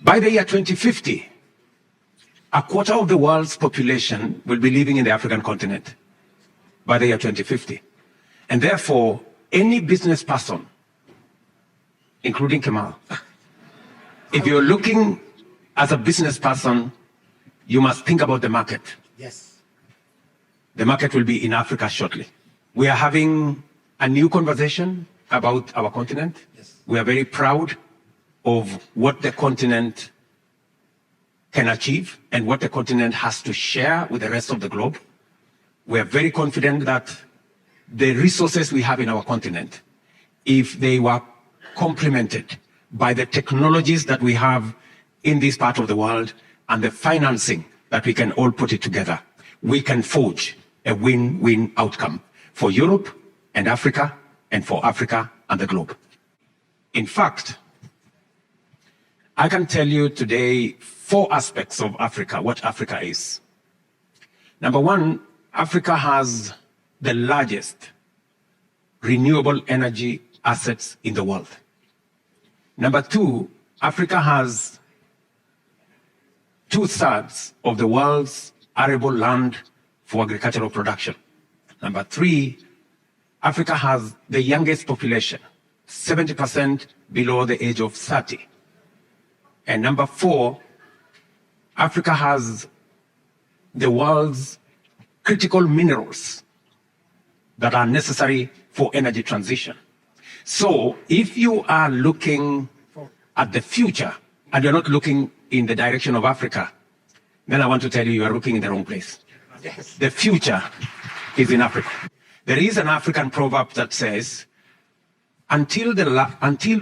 By the year 2050, a quarter of the world's population will be living in the African continent by the year 2050. And therefore, any business person, including Kemal, if you're looking as a business person, you must think about the market. Yes. The market will be in Africa shortly. We are having a new conversation about our continent. Yes. We are very proud of what the continent can achieve and what the continent has to share with the rest of the globe. We are very confident that the resources we have in our continent, if they were complemented by the technologies that we have in this part of the world and the financing that we can all put it together, we can forge a win-win outcome for Europe and Africa and for Africa and the globe. In fact, I can tell you today 4 aspects of Africa, what Africa is. Number 1, Africa has the largest renewable energy assets in the world. Number 2, Africa has 2/3 of the world's arable land for agricultural production. Number 3, Africa has the youngest population, 70% below the age of 30. And number 4, Africa has the world's critical minerals that are necessary for energy transition. So if you are looking at the future and you're not looking in the direction of Africa, then I want to tell you, you are looking in the wrong place. Yes. The future is in Africa. There is an African proverb that says, until the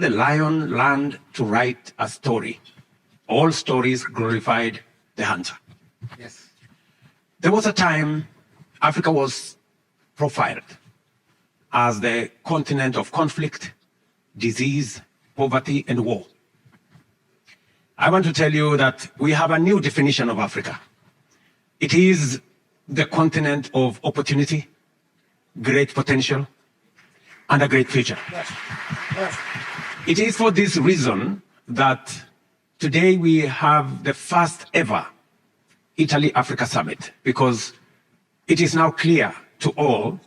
lion learned to write a story, all stories glorified the hunter. Yes. There was a time Africa was profiled as the continent of conflict, disease, poverty, and war. I want to tell you that we have a new definition of Africa. It is the continent of opportunity, great potential, and a great future. Yes. Yes. It is for this reason that today we have the first ever Italy-Africa summit, because it is now clear to all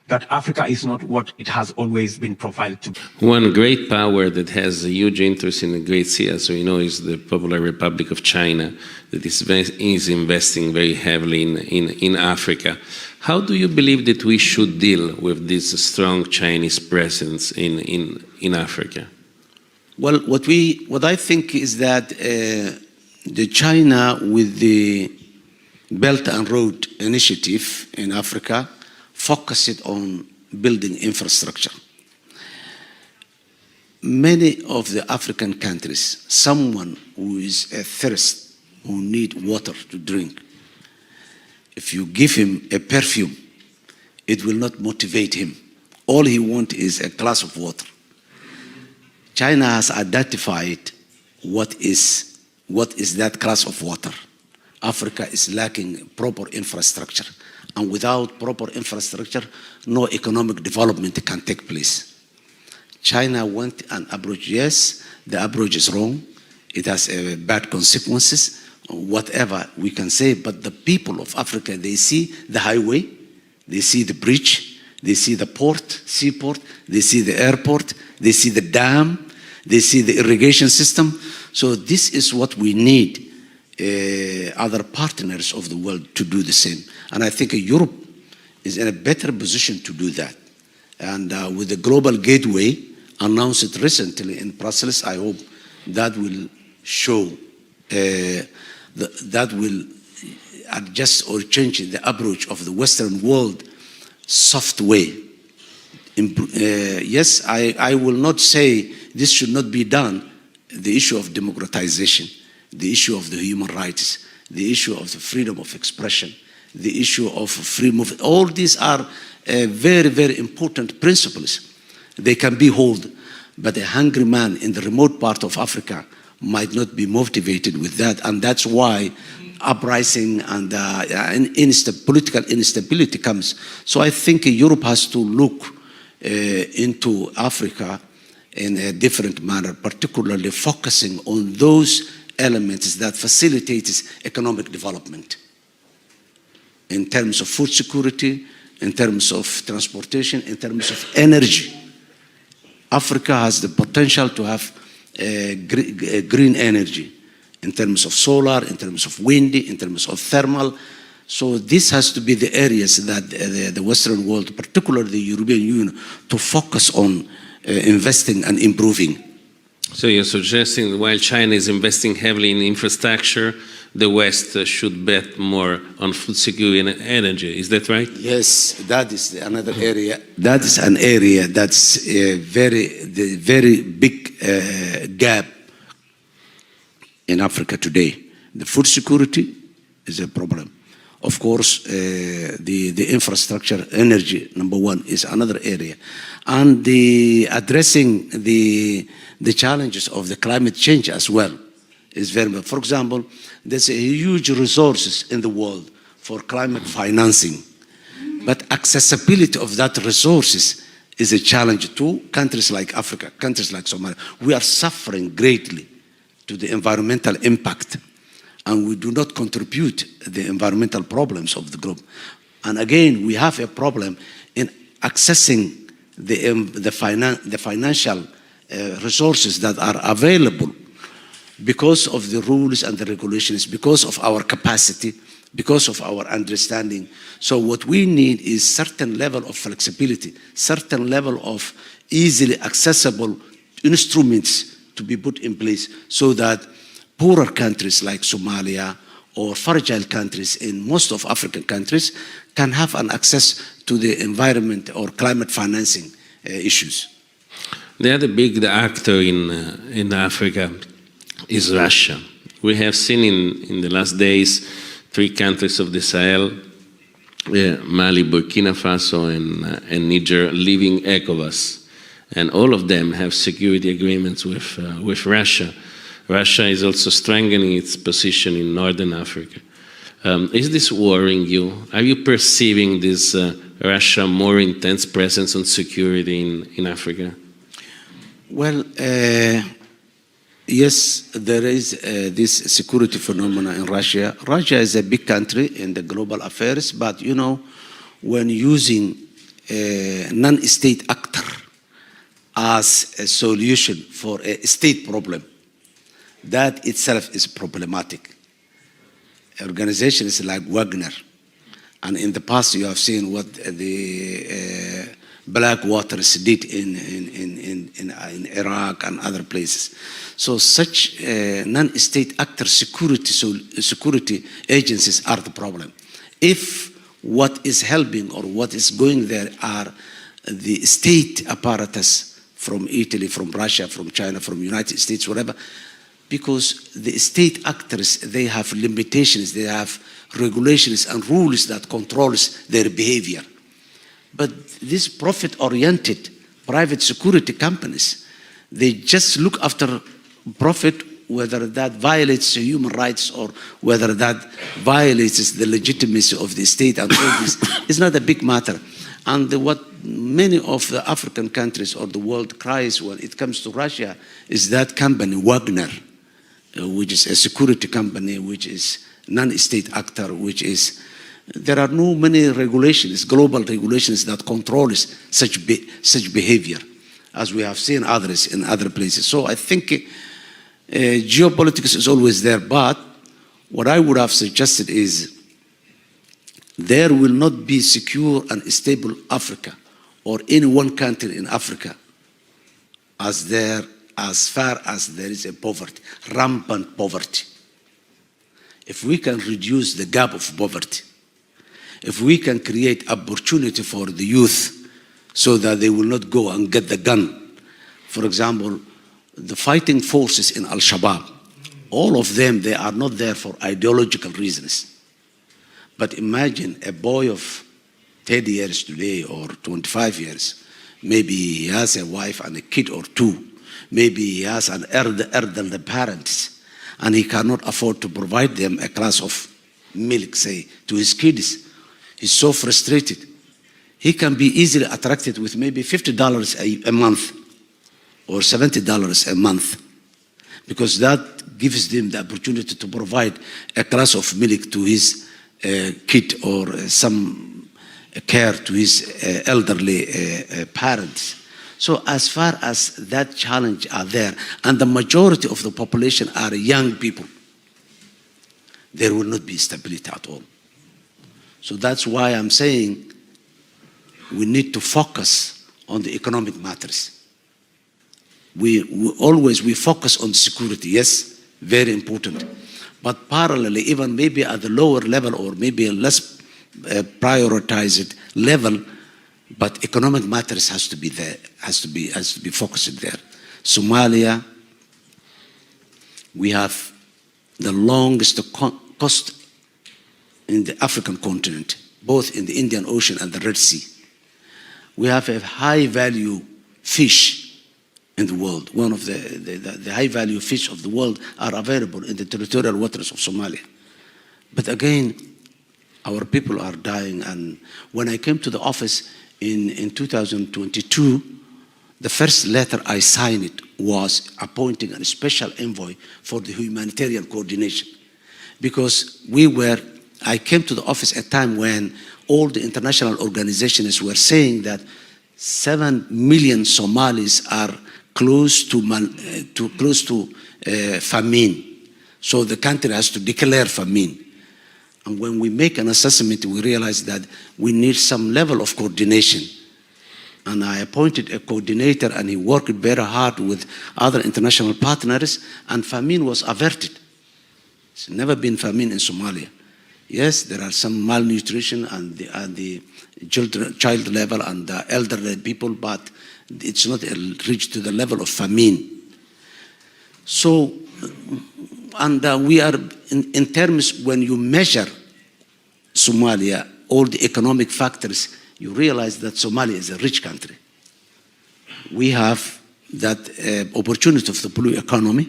that Africa is not what it has always been profiled to be. One great power that has a huge interest in the Great Sea, as we know, is the Popular Republic of China, that is investing very heavily in Africa. How do you believe that we should deal with this strong Chinese presence in Africa? Well, what I think is that the China with the Belt and Road Initiative in Africa focused on building infrastructure. Many of the African countries, someone who is athirst, who need water to drink, if you give him a perfume, it will not motivate him. All he wants is a glass of water. China has identified what is that glass of water. Africa is lacking proper infrastructure. And without proper infrastructure, no economic development can take place. China went an approach, yes, the approach is wrong. It has bad consequences, whatever we can say, but the people of Africa, they see the highway, they see the bridge, they see the port, seaport, they see the airport, they see the dam, they see the irrigation system. So this is what we need other partners of the world to do the same. And I think Europe is in a better position to do that. And with the Global Gateway announced recently in Brussels, I hope that will show, that will adjust or change the approach of the Western world soft way. Yes, I will not say this should not be done. The issue of democratization, the issue of the human rights, the issue of the freedom of expression, the issue of free movement, all these are very, very important principles. They can be held, but a hungry man in the remote part of Africa might not be motivated with that, and that's why uprising and political instability comes. So I think Europe has to look into Africa in a different manner, particularly focusing on those elements that facilitates economic development in terms of food security, in terms of transportation, in terms of energy. Africa has the potential to have green energy in terms of solar, in terms of wind, in terms of thermal. So this has to be the areas that the Western world, particularly the European Union, to focus on investing and improving. So you're suggesting that while China is investing heavily in infrastructure, the West should bet more on food security and energy. Is that right? Yes, that is another area. That is an area that's a very big gap in Africa today. The food security is a problem. Of course, the infrastructure, energy, number one, is another area. And addressing the challenges of the climate change as well is very much. For example, there's a huge resources in the world for climate financing, but accessibility of that resources is a challenge to countries like Africa, countries like Somalia. We are suffering greatly to the environmental impact, and we do not contribute the environmental problems of the globe. And again, we have a problem in accessing the financial resources that are available because of the rules and the regulations, because of our capacity, because of our understanding. So what we need is certain level of flexibility, certain level of easily accessible instruments to be put in place so that poorer countries like Somalia or fragile countries in most of African countries can have an access to the environment or climate financing issues. The other big actor in Africa is Russia. We have seen in the last days 3 countries of the Sahel, Mali, Burkina Faso, and Niger, leaving ECOWAS. And all of them have security agreements with Russia. Russia is also strengthening its position in Northern Africa. Is this worrying you? Are you perceiving this Russia more intense presence on security in Africa? Well, yes, there is this security phenomena in Russia. Russia is a big country in the global affairs, but you know, when using a non-state actor as a solution for a state problem, that itself is problematic. Organizations like Wagner, and in the past you have seen what the Black Waters did in Iraq and other places. So such non-state actor security agencies are the problem. If what is helping or what is going there are the state apparatus from Italy, from Russia, from China, from United States, whatever, because the state actors, they have limitations, they have regulations and rules that controls their behavior. But these profit-oriented private security companies, they just look after profit, whether that violates human rights or whether that violates the legitimacy of the state and all this is not a big matter. And what many of the African countries or the world cries when it comes to Russia is that company, Wagner, which is a security company, which is non-state actor, which is, there are no many regulations, global regulations that controls such behavior, as we have seen others in other places. So I think geopolitics is always there, but what I would have suggested is there will not be secure and stable Africa or any one country in Africa as far as there is a poverty, rampant poverty. If we can reduce the gap of poverty, if we can create opportunity for the youth so that they will not go and get the gun. For example, the fighting forces in Al-Shabaab, all of them, they are not there for ideological reasons. But imagine a boy of 30 years today or 25 years, maybe he has a wife and a kid or 2, maybe he has an elderly parents, and he cannot afford to provide them a glass of milk, say, to his kids. He's so frustrated. He can be easily attracted with maybe $50 a month or $70 a month. because that gives them the opportunity to provide a glass of milk to his kid or some care to his elderly parents. So as far as that challenge are there, and the majority of the population are young people, there will not be stability at all. So that's why I'm saying we need to focus on the economic matters. We always focus on security, yes, very important. But parallelly, even maybe at the lower level or maybe a less prioritized level, but economic matters has to be there, has to be focused there. Somalia, we have the longest coast in the African continent, both in the Indian Ocean and the Red Sea. We have a high value fish in the world. One of the high value fish of the world are available in the territorial waters of Somalia. But again, our people are dying. And when I came to the office in 2022, the first letter I signed was appointing a special envoy for the humanitarian coordination. Because I came to the office at a time when all the international organizations were saying that 7 million Somalis are close to famine. So the country has to declare famine. And when we make an assessment, we realize that we need some level of coordination. And I appointed a coordinator, and he worked very hard with other international partners, and famine was averted. There's never been famine in Somalia. Yes, there are some malnutrition and the child level and the elderly people, but it's not reached to the level of famine. So, and we are, in terms, when you measure Somalia, all the economic factors, you realize that Somalia is a rich country. We have that opportunity of the blue economy.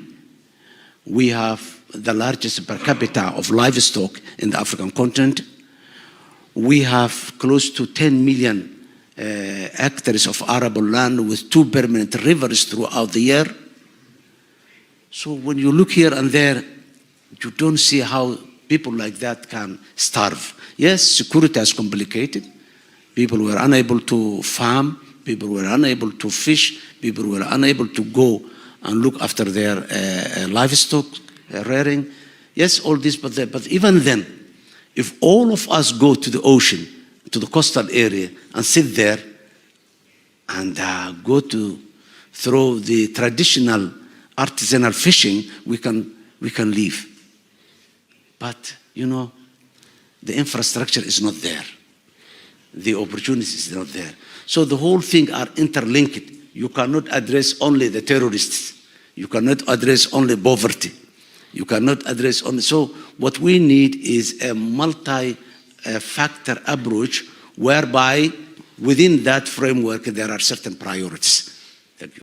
We have the largest per capita of livestock in the African continent. We have close to 10 million hectares of arable land with 2 permanent rivers throughout the year. So when you look here and there, you don't see how people like that can starve. Yes, security is complicated. People were unable to farm, people were unable to fish, people were unable to go and look after their livestock rearing. Yes, all this, but even then, if all of us go to the ocean, to the coastal area, and sit there and go to through the traditional artisanal fishing, we can live. But you know, the infrastructure is not there. The opportunity is not there. So the whole thing are interlinked. You cannot address only the terrorists. You cannot address only poverty. You cannot address only. So what we need is a multi-factor approach whereby within that framework there are certain priorities.